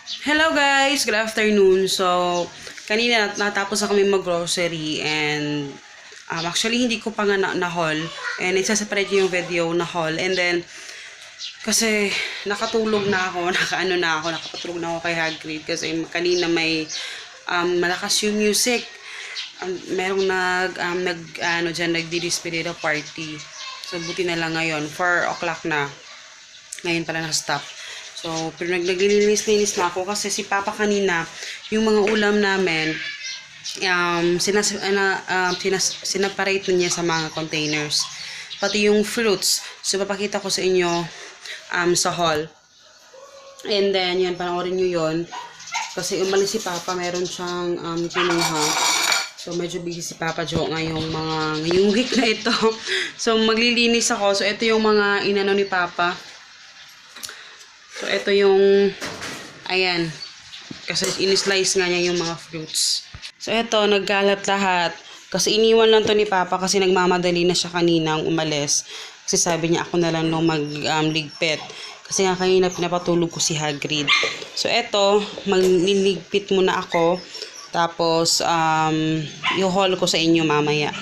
Hello guys! Good afternoon. So, kanina natapos na kami mag-grocery and actually hindi ko pa nga na-haul and isa-separate yung video na haul and then kasi nakatulog na ako, nakapatulog na ako kay Hagrid kasi kanina may malakas yung music. Merong nagdi-despedida party. So, buti na lang ngayon, 4 o'clock na. Ngayon pala na-stop. So, pero naglilinis-linis na ako kasi si Papa kanina, yung mga ulam namin, sinaparate niya sa mga containers. Pati yung fruits. So, papakita ko sa inyo sa haul. And then, yan, panoorin nyo yun. Kasi umalis si Papa, meron siyang kinuha. So, medyo busy si Papa Joe ngayong week na ito. So, maglilinis ako. So, ito yung mga inano ni Papa. So, ito yung, ayan, kasi in-slice nga niya yung mga fruits. So, ito, nagkalat lahat. Kasi iniwan lang to ni Papa kasi nagmamadali na siya kaninang umalis. Kasi sabi niya, ako na lang no magligpit. Kasi nga kanina pinapatulog ko si Hagrid. So, ito, magliligpit muna ako. Tapos, i-haul ko sa inyo mamaya.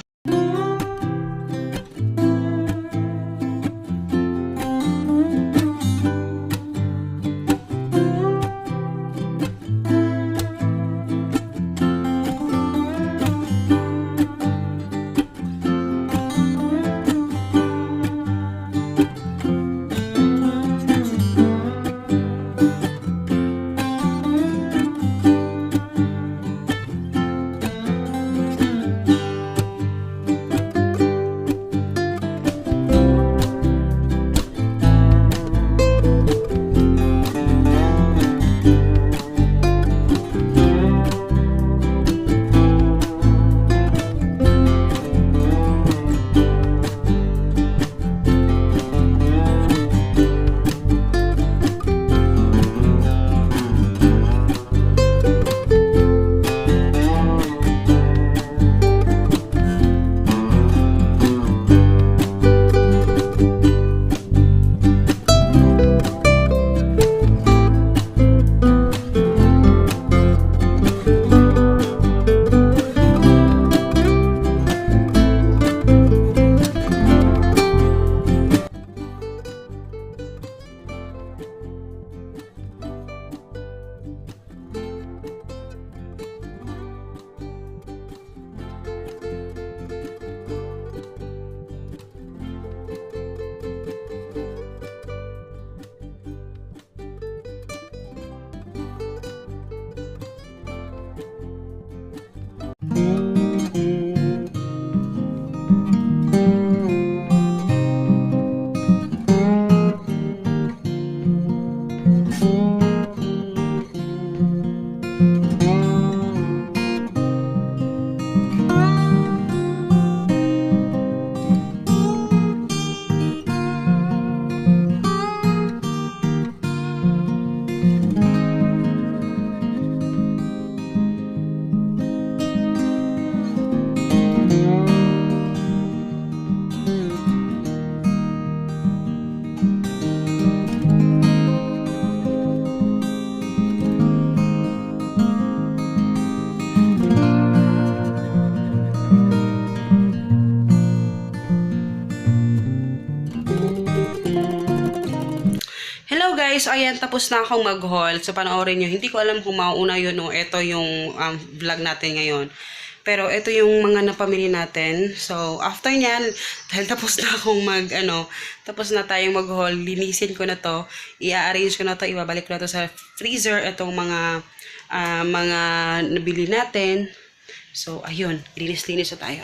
Hello guys, ayan, tapos na akong mag-haul. So, panoorin nyo. Hindi ko alam kung mauuna yun o ito yung vlog natin ngayon. Pero ito yung mga napamili natin. So, after nyan, dahil tapos na akong tapos na tayong mag-haul, linisin ko na to, i-arrange ko na to, ibabalik ko na to sa freezer, itong mga nabili natin. So, ayun, linis-linis na tayo.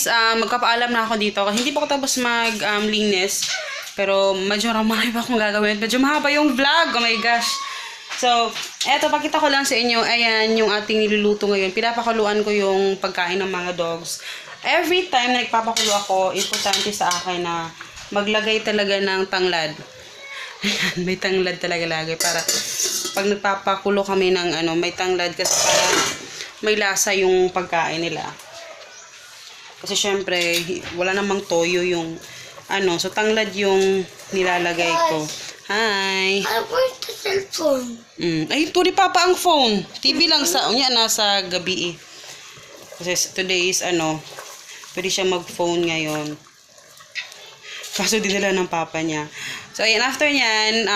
guys, magpapaalam na ako dito. Hindi pa ako tapos linis. Pero medyo marami pa akong gagawin. Medyo mahaba yung vlog. Oh my gosh. So, eto, pakita ko lang sa inyo. Ayan, yung ating niluluto ngayon. Pinapakuluan ko yung pagkain ng mga dogs. Every time na nagpapakulo ako, importante sa akin na maglagay talaga ng tanglad. Ayan, may tanglad talaga lagi. Para pag nagpapakulo kami ng may tanglad kasi para may lasa yung pagkain nila. Kasi syempre, wala namang toyo yung so tanglad yung nilalagay ko. Hi. Where's the cellphone? Ay, ito ni Papa ang phone. TV lang nasa gabi eh. Kasi today is pwede siya mag-phone ngayon. Kaso dinala ng Papa niya. So, ayan, after nyan,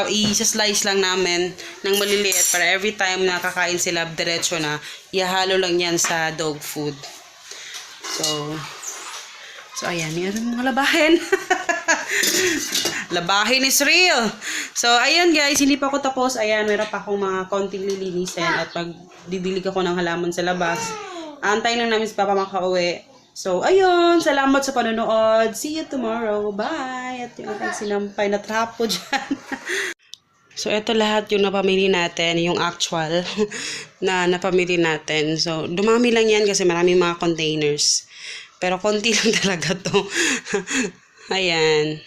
i-slice lang namin ng maliliit para every time na kakain sila, diretso na, ihalo lang yan sa dog food. So ayan, yan ang mga labahin. Labahin is real. So, ayan guys, hindi pa ako tapos. Ayan, meron pa akong mga konting lilinisin at magdidilig ako ng halaman sa labas. Antayin lang namin si Papa makauwi. So, ayun, salamat sa panonood. See you tomorrow. Bye! At yung aking sinampay na trapo dyan. So, ito lahat yung napamili natin, yung actual na napamili natin. So, dumami lang yan kasi maraming mga containers. Pero konti lang talaga to. Ayan.